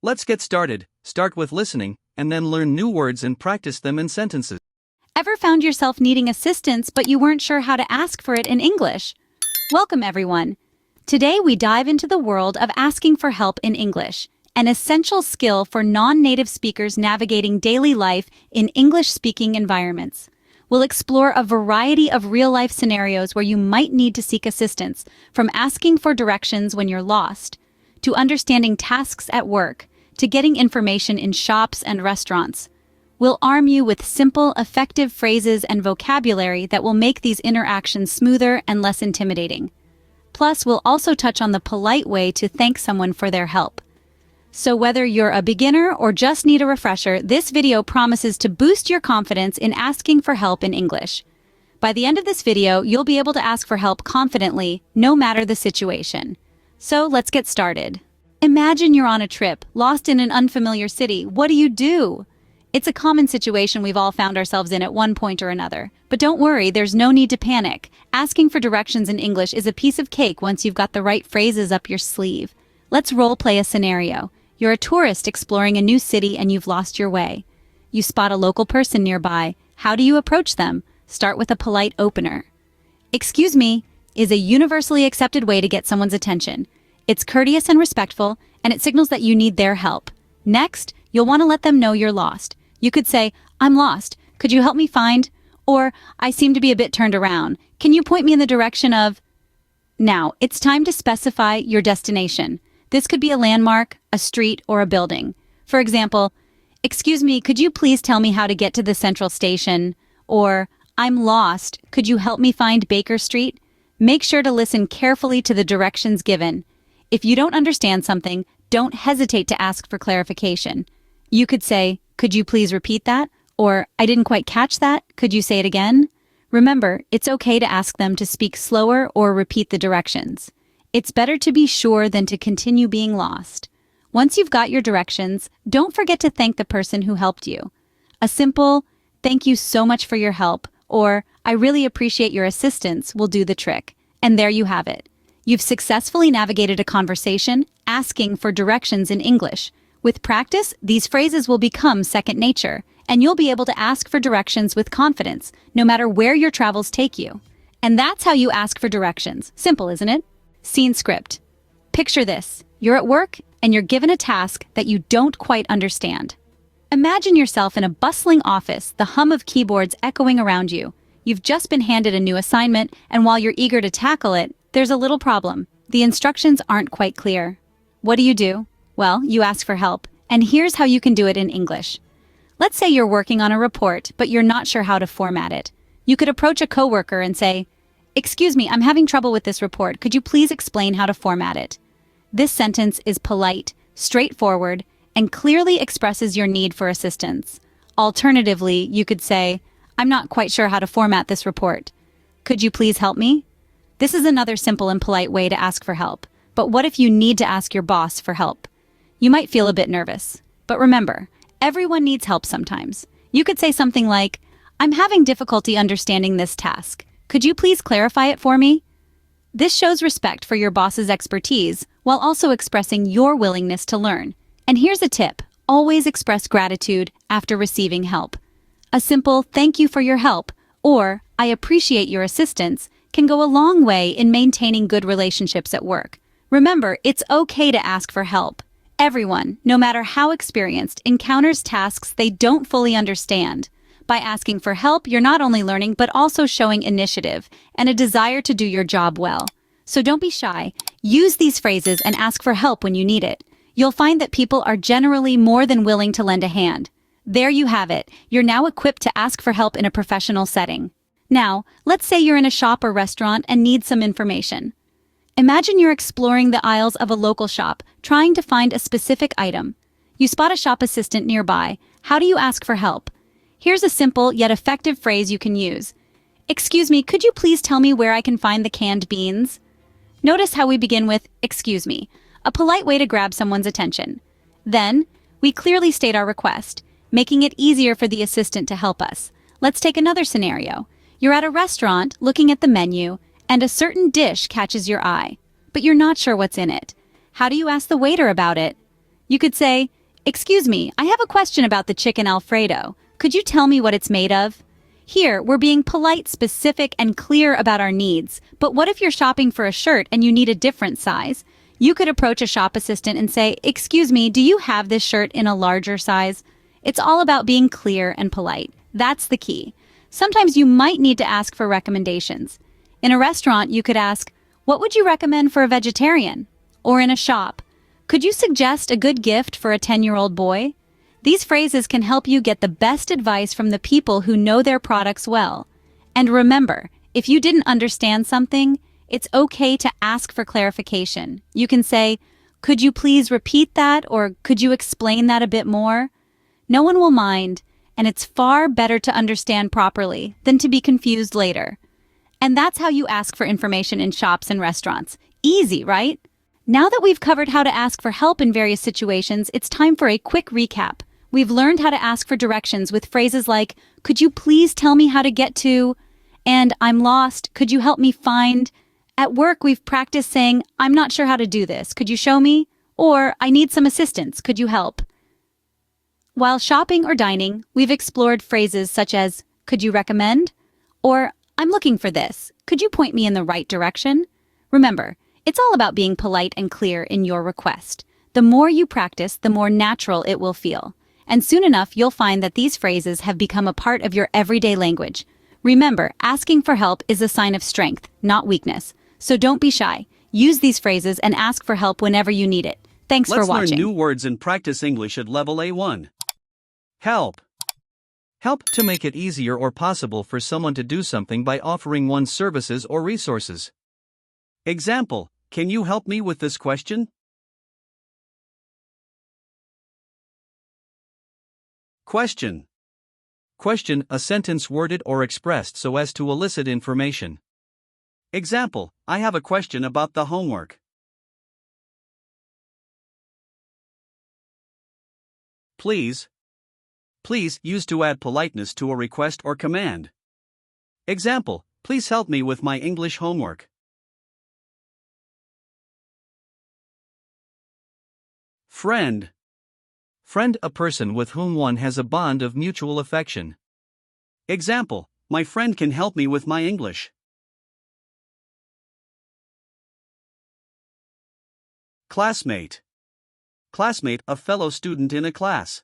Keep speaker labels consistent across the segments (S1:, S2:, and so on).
S1: Let's get started. Start with listening, and then learn new words and practice them in sentences.
S2: Ever found yourself needing assistance but you weren't sure how to ask for it in English? Welcome, everyone. Today we dive into the world of asking for help in English, an essential skill for non-native speakers navigating daily life in English-speaking environments. We'll explore a variety of real-life scenarios where you might need to seek assistance, from asking for directions when you're lost, to understanding tasks at work, to getting information in shops and restaurants. We'll arm you with simple, effective phrases and vocabulary that will make these interactions smoother and less intimidating. Plus, we'll also touch on the polite way to thank someone for their help. So whether you're a beginner or just need a refresher, this video promises to boost your confidence in asking for help in English. By the end of this video, you'll be able to ask for help confidently, no matter the situation. So let's get started. Imagine you're on a trip, lost in an unfamiliar city. What do? It's a common situation we've all found ourselves in at one point or another. But don't worry, there's no need to panic. Asking for directions in English is a piece of cake once you've got the right phrases up your sleeve. Let's role-play a scenario. You're a tourist exploring a new city and you've lost your way. You spot a local person nearby. How do you approach them? Start with a polite opener. "Excuse me," is a universally accepted way to get someone's attention. It's courteous and respectful, and it signals that you need their help. Next, you'll want to let them know you're lost. You could say, "I'm lost. Could you help me find?" Or, "I seem to be a bit turned around. Can you point me in the direction of?" Now, it's time to specify your destination. This could be a landmark, a street, or a building. For example, "Excuse me, could you please tell me how to get to the central station?" Or, "I'm lost. Could you help me find Baker Street?" Make sure to listen carefully to the directions given. If you don't understand something, don't hesitate to ask for clarification. You could say, "Could you please repeat that?" Or, "I didn't quite catch that. Could you say it again?" Remember, it's okay to ask them to speak slower or repeat the directions. It's better to be sure than to continue being lost. Once you've got your directions, don't forget to thank the person who helped you. A simple, "Thank you so much for your help," or "I really appreciate your assistance," will do the trick. And there you have it. You've successfully navigated a conversation asking for directions in English. With practice, these phrases will become second nature, and you'll be able to ask for directions with confidence, no matter where your travels take you. And that's how you ask for directions. Simple, isn't it? Scene script. Picture this. You're at work, and you're given a task that you don't quite understand. Imagine yourself in a bustling office, the hum of keyboards echoing around you. You've just been handed a new assignment, and while you're eager to tackle it, there's a little problem. The instructions aren't quite clear. What do? Well, you ask for help, and here's how you can do it in English. Let's say you're working on a report, but you're not sure how to format it. You could approach a coworker and say, "Excuse me, I'm having trouble with this report. Could you please explain how to format it?" This sentence is polite, straightforward, and clearly expresses your need for assistance. Alternatively, you could say, "I'm not quite sure how to format this report. Could you please help me?" This is another simple and polite way to ask for help. But what if you need to ask your boss for help? You might feel a bit nervous. But remember, everyone needs help sometimes. You could say something like, "I'm having difficulty understanding this task. Could you please clarify it for me?" This shows respect for your boss's expertise while also expressing your willingness to learn. And here's a tip. Always express gratitude after receiving help. A simple "thank you for your help" or "I appreciate your assistance" can go a long way in maintaining good relationships at work. Remember, it's okay to ask for help. Everyone, no matter how experienced, encounters tasks they don't fully understand. By asking for help, you're not only learning but also showing initiative and a desire to do your job well. So don't be shy. Use these phrases and ask for help when you need it. You'll find that people are generally more than willing to lend a hand. There you have it. You're now equipped to ask for help in a professional setting. Now, let's say you're in a shop or restaurant and need some information. Imagine you're exploring the aisles of a local shop, trying to find a specific item. You spot a shop assistant nearby. How do you ask for help? Here's a simple yet effective phrase you can use. "Excuse me, could you please tell me where I can find the canned beans?" Notice how we begin with "excuse me," a polite way to grab someone's attention. Then, we clearly state our request, making it easier for the assistant to help us. Let's take another scenario. You're at a restaurant looking at the menu, and a certain dish catches your eye, but you're not sure what's in it. How do you ask the waiter about it? You could say, "Excuse me, I have a question about the chicken Alfredo. Could you tell me what it's made of?" Here, we're being polite, specific, and clear about our needs. But what if you're shopping for a shirt and you need a different size? You could approach a shop assistant and say, "Excuse me, do you have this shirt in a larger size?" It's all about being clear and polite. That's the key. Sometimes you might need to ask for recommendations. In a restaurant, you could ask, "What would you recommend for a vegetarian?" Or in a shop, "Could you suggest a good gift for a 10-year-old boy?" These phrases can help you get the best advice from the people who know their products well. And remember, if you didn't understand something, it's okay to ask for clarification. You can say, "Could you please repeat that?" or "Could you explain that a bit more?" No one will mind, and it's far better to understand properly than to be confused later. And that's how you ask for information in shops and restaurants. Easy, right? Now that we've covered how to ask for help in various situations, it's time for a quick recap. We've learned how to ask for directions with phrases like, "Could you please tell me how to get to?" and "I'm lost, could you help me find?" At work, we've practiced saying, "I'm not sure how to do this, could you show me?" or "I need some assistance, could you help?" While shopping or dining, we've explored phrases such as, "Could you recommend?" or "I'm looking for this, could you point me in the right direction?" Remember, it's all about being polite and clear in your request. The more you practice, the more natural it will feel. And soon enough, you'll find that these phrases have become a part of your everyday language. Remember, asking for help is a sign of strength, not weakness. So don't be shy. Use these phrases and ask for help whenever you need it. Thanks for watching.
S1: Let's learn new words and practice English at level A1. Help. Help to make it easier or possible for someone to do something by offering one's services or resources. Example, "Can you help me with this question?" Question. Question, a sentence worded or expressed so as to elicit information. Example, "I have a question about the homework." Please. Please, used to add politeness to a request or command. Example, "Please help me with my English homework." Friend. Friend, a person with whom one has a bond of mutual affection. Example, "My friend can help me with my English." Classmate. Classmate, a fellow student in a class.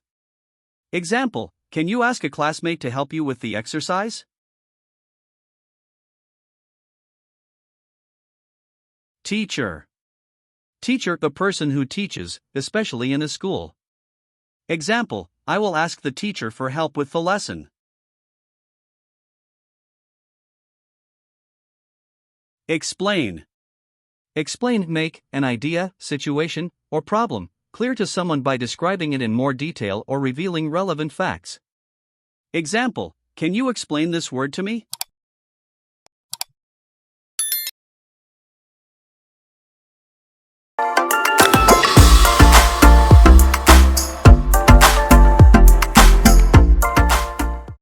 S1: Example, "Can you ask a classmate to help you with the exercise?" Teacher. Teacher, the person who teaches, especially in a school. Example, "I will ask the teacher for help with the lesson." Explain. Explain, make an idea, situation, or problem clear to someone by describing it in more detail or revealing relevant facts. Example, "Can you explain this word to me?"